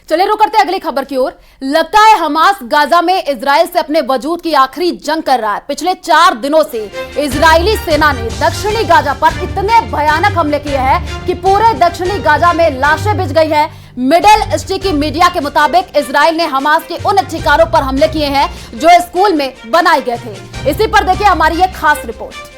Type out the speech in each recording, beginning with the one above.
चलिए रुक करते अगली खबर की ओर। लगता है हमास गाजा में इजराइल से अपने वजूद की आखिरी जंग कर रहा है। पिछले 4 दिनों से इजरायली सेना ने दक्षिणी गाजा पर इतने भयानक हमले किए हैं कि पूरे दक्षिणी गाजा में लाशें बिछ गई है। मिडिल ईस्ट की मीडिया के मुताबिक इजराइल ने हमास के उन ठिकानों पर हमले किए हैं जो स्कूल में बनाए गए थे। इसी पर देखिए हमारी एक खास रिपोर्ट।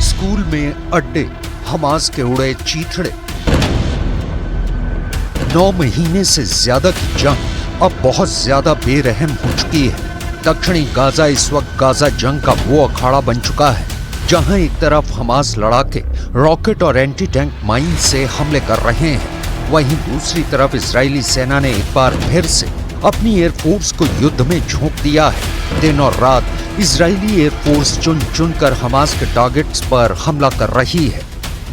स्कूल में अड्डे, हमास के उड़े चीथड़े। 9 महीने से ज्यादा की जंग अब बहुत ज्यादा बेरहम हो चुकी है। दक्षिणी गाजा इस वक्त गाजा जंग का वो अखाड़ा बन चुका है जहां एक तरफ हमास लड़ाके रॉकेट और एंटी टैंक माइन से हमले कर रहे हैं, वहीं दूसरी तरफ इजरायली सेना ने एक बार फिर से अपनी एयरफोर्स को युद्ध में झोंक दिया है। दिन और रात इजरायली एयरफोर्स चुन चुन कर हमास के टारगेट्स पर हमला कर रही है।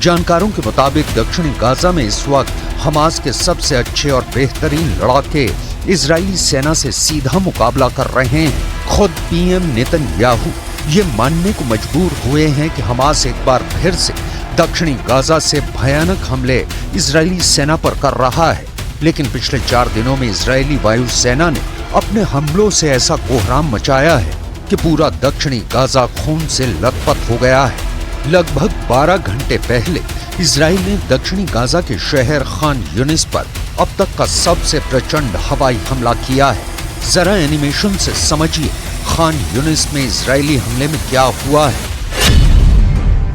जानकारों के मुताबिक दक्षिणी गाजा में इस वक्त हमास के सबसे अच्छे और बेहतरीन लड़ाके इजरायली सेना से सीधा मुकाबला कर रहे हैं। खुद पीएम नेतन्याहू ये मानने को मजबूर हुए हैं कि हमास एक बार फिर से दक्षिणी गाजा से भयानक हमले इजरायली सेना पर कर रहा है। लेकिन पिछले 4 दिनों में इजरायली वायुसेना ने अपने हमलों से ऐसा कोहराम मचाया है कि पूरा दक्षिणी गाजा खून से लथपथ हो गया है। लगभग 12 घंटे पहले इजराइल ने दक्षिणी गाजा के शहर खान यूनिस पर अब तक का सबसे प्रचंड हवाई हमला किया है। जरा एनिमेशन से समझिए खान यूनिस में इजरायली हमले में क्या हुआ है।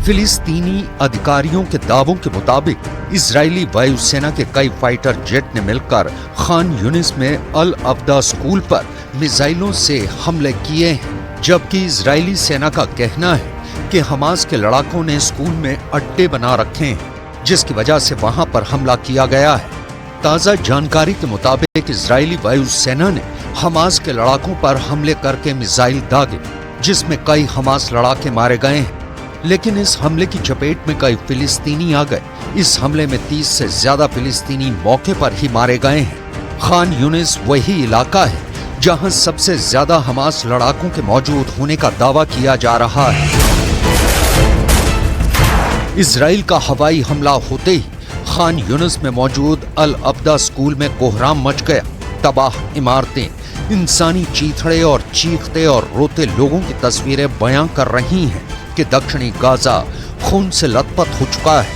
फिलिस्तीनी अधिकारियों के दावों के मुताबिक इजरायली वायुसेना के कई फाइटर जेट ने मिलकर खान यूनिस में अल अब्दा स्कूल पर मिसाइलों से हमले किए हैं, जबकि इजरायली सेना का कहना है कि हमास के लड़ाकों ने स्कूल में अड्डे बना रखे हैं, जिसकी वजह से वहां पर हमला किया गया है। ताजा जानकारी के मुताबिक इजरायली वायुसेना ने हमास के लड़ाकों पर हमले करके मिसाइल दागे, जिसमें कई हमास लड़ाके मारे गए हैं। लेकिन इस हमले की चपेट में कई फिलिस्तीनी आ गए। इस हमले में 30 से ज्यादा फिलिस्तीनी मौके पर ही मारे गए हैं। खान यूनिस वही इलाका है जहां सबसे ज्यादा हमास लड़ाकों के मौजूद होने का दावा किया जा रहा है। इजराइल का हवाई हमला होते ही खान यूनिस में मौजूद अल अब्दा स्कूल में कोहराम मच गया। तबाह इमारतें, इंसानी चीथड़े और चीखते और रोते लोगों की तस्वीरें बयां कर रही हैं कि दक्षिणी गाजा खून से लथपथ हो चुका है।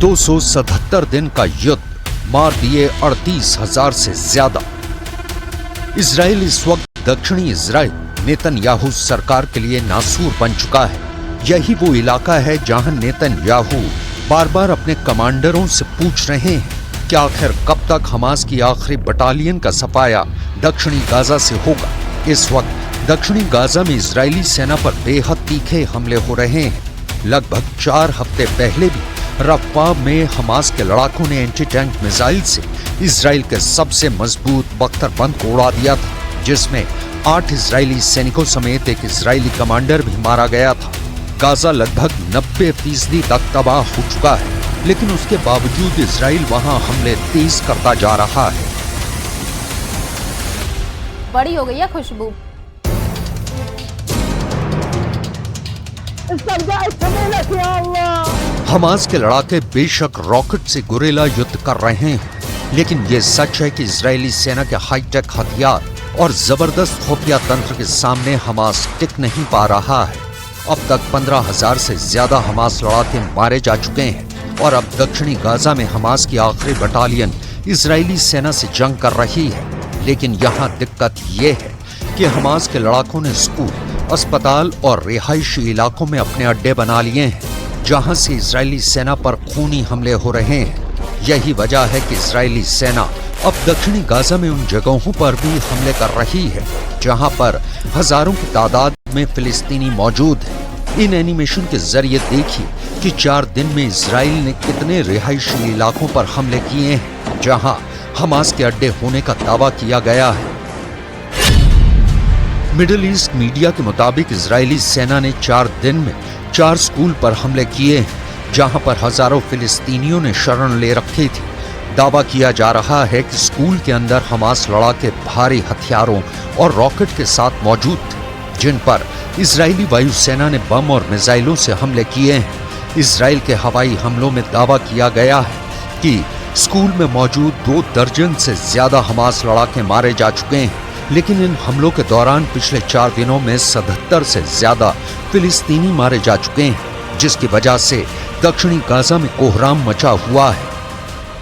277 दिन का युद्ध, मार दिए 38,000 से ज्यादा। इजराइल इस वक्त दक्षिणी इजराइल नेतन्याहू सरकार के लिए नासूर बन चुका है। यही वो इलाका है जहां नेतन्याहू बार बार अपने कमांडरों से पूछ रहे हैं कि आखिर कब तक हमास की आखिरी बटालियन का सफाया दक्षिणी गाजा से होगा। इस वक्त दक्षिणी गाजा में इजरायली सेना पर बेहद तीखे हमले हो रहे हैं। लगभग 4 हफ्ते पहले भी रफ़ा में हमास के लड़ाकों ने एंटी टैंक मिसाइल से इजराइल के सबसे मजबूत बख्तरबंद को उड़ा दिया था, जिसमें 8 इजरायली सैनिकों समेत एक इजरायली कमांडर भी मारा गया था। गाजा लगभग 90% तक तबाह हो चुका है, लेकिन उसके बावजूद इजराइल वहां हमले तेज करता जा रहा है। बड़ी हो गई है खुशबू। हमास के लड़ाके बेशक रॉकेट से गुरेला युद्ध कर रहे हैं, लेकिन ये सच है कि इजरायली सेना के हाईटेक हथियार और जबरदस्त खुफिया तंत्र के सामने हमास टिक नहीं पा रहा है। अब तक 15,000 से ज्यादा हमास लड़ाके मारे जा चुके हैं और अब दक्षिणी गाजा में हमास की आखिरी बटालियन इजरायली सेना से जंग कर रही है। लेकिन यहाँ दिक्कत ये है कि हमास के लड़ाकों ने स्कूल, अस्पताल और रिहायशी इलाकों में अपने अड्डे बना लिए हैं, जहां से इजरायली सेना पर खूनी हमले हो रहे हैं। यही वजह है कि इजरायली सेना अब दक्षिणी गाजा में उन जगहों पर भी हमले कर रही है जहां पर हजारों की तादाद में फिलिस्तीनी मौजूद हैं। इन एनिमेशन के जरिए देखिए कि 4 दिन में इजराइल ने कितने रिहायशी इलाकों पर हमले किए हैं जहां हमास के अड्डे होने का दावा किया गया है। मिडिल ईस्ट मीडिया के मुताबिक इजरायली सेना ने 4 दिन में 4 स्कूल पर हमले किए हैं जहां पर हजारों फिलिस्तीनियों ने शरण ले रखी थी। दावा किया जा रहा है कि स्कूल के अंदर हमास लड़ाके भारी हथियारों और रॉकेट के साथ मौजूद थे जिन पर इजरायली वायुसेना ने बम और मिसाइलों से हमले किए हैं। इजराइल के हवाई हमलों में दावा किया गया है कि स्कूल में मौजूद 2 दर्जन से ज्यादा हमास लड़ाके मारे जा चुके हैं, लेकिन इन हमलों के दौरान पिछले 4 दिनों में 77 से ज्यादा फिलिस्तीनी मारे जा चुके हैं, जिसकी वजह से दक्षिणी गाजा में कोहराम मचा हुआ है।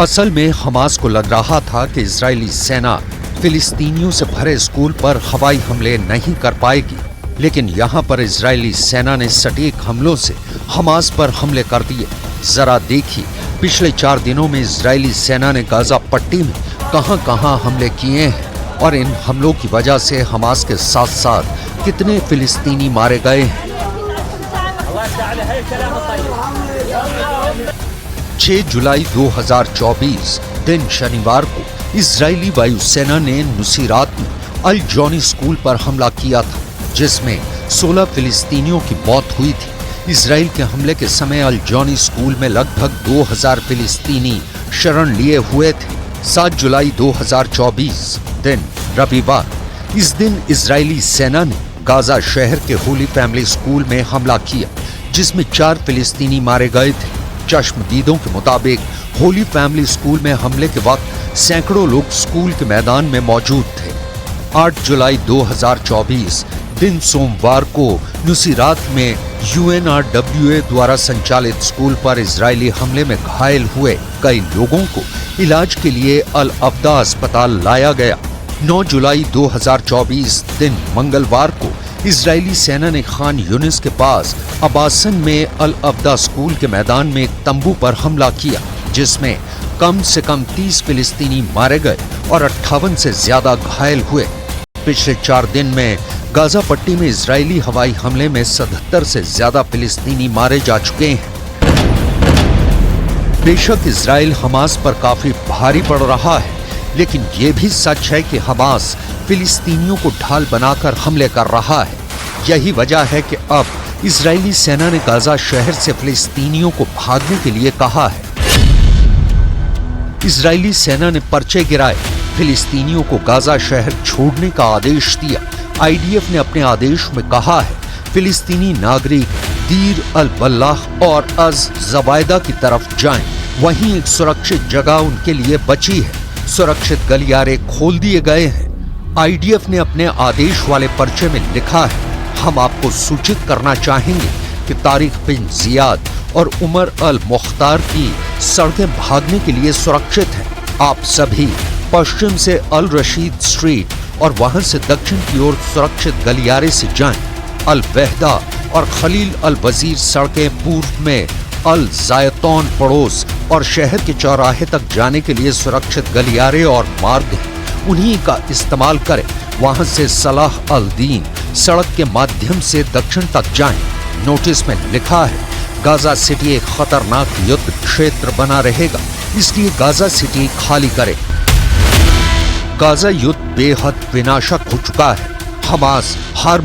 असल में हमास को लग रहा था कि इजरायली सेना फिलिस्तीनियों से भरे स्कूल पर हवाई हमले नहीं कर पाएगी, लेकिन यहाँ पर इजरायली सेना ने सटीक हमलों से हमास पर हमले कर दिए। जरा देखिए पिछले 4 दिनों में इजरायली सेना ने गाजा पट्टी में कहां-कहां हमले किए हैं और इन हमलों की वजह से हमास के साथ साथ कितने फिलिस्तीनी मारे गए हैं। 6 जुलाई 2024 दिन शनिवार को इजरायली वायुसेना ने नुसीरात में अल जॉनी स्कूल पर हमला किया था, जिसमें 16 फिलिस्तीनियों की मौत हुई थी। इजराइल के हमले के समय अल जॉनी स्कूल में लगभग 2000 फिलिस्तीनी शरण लिए हुए थे। 7 जुलाई 2024 दिन रविवार, इस दिन इजरायली सेना ने गाजा शहर के होली फैमिली स्कूल में हमला किया, जिसमें 4 फिलिस्तीनी मारे गए थे। चश्मदीदों के मुताबिक होली फैमिली स्कूल में हमले के वक्त सैकड़ों लोग स्कूल के मैदान में मौजूद थे। 8 जुलाई 2024 दिन सोमवार को नुसीरात में UNRWA द्वारा संचालित स्कूल पर इजरायली हमले में घायल हुए कई लोगों को इलाज के लिए अल अब्दा अस्पताल लाया गया। 9 जुलाई 2024 दिन मंगलवार को इजरायली सेना ने खान यूनिस के पास अबासन में अल अब्दा स्कूल के मैदान में एक तंबू पर हमला किया, जिसमें कम से कम 30 फिलिस्तीनी मारे गए और 58 से ज्यादा घायल हुए। पिछले 4 दिन में गाजा पट्टी में इजरायली हवाई हमले में 77 से ज्यादा फिलिस्तीनी मारे जा चुके हैं। बेशक इजराइल हमास पर काफी भारी पड़ रहा है, लेकिन ये भी सच है कि हमास फिलिस्तीनियों को ढाल बनाकर हमले कर रहा है। यही वजह है कि अब इजरायली सेना ने गाजा शहर से फिलिस्तीनियों को भागने के लिए कहा है। इजरायली सेना ने पर्चे गिराए, फिलिस्तीनियों को गाजा शहर छोड़ने का आदेश दिया। IDF ने अपने आदेश में कहा है फिलिस्तीनी नागरिक दीर अल बल्लाह और अज जवायदा की तरफ जाएं। वहीं एक सुरक्षित जगह उनके लिए बची है। सुरक्षित गलियारे खोल दिए गए हैं। IDF ने अपने आदेश वाले पर्चे में लिखा है, हम आपको सूचित करना चाहेंगे कि तारिक बिन जियाद और उमर अल मुख्तार की सड़कें भागने के लिए सुरक्षित हैं। आप सभी पश्चिम से अल रशीद स्ट्रीट और वहां से दक्षिण की ओर सुरक्षित गलियारे से जाएं। अल वहदा और खलील अल वजीर सड़कें पूर्व में अल जायतौन पड़ोस और शहर के चौराहे तक जाने के लिए सुरक्षित गलियारे और मार्ग हैं, उन्हीं का इस्तेमाल करें। वहां से सलाह अल दीन सड़क के माध्यम से दक्षिण तक जाएं। नोटिस में लिखा है गाजा सिटी एक खतरनाक युद्ध क्षेत्र बना रहेगा, इसलिए गाजा सिटी खाली करें। गाजा युद्ध बेहद विनाशक हो चुका है। हमास हर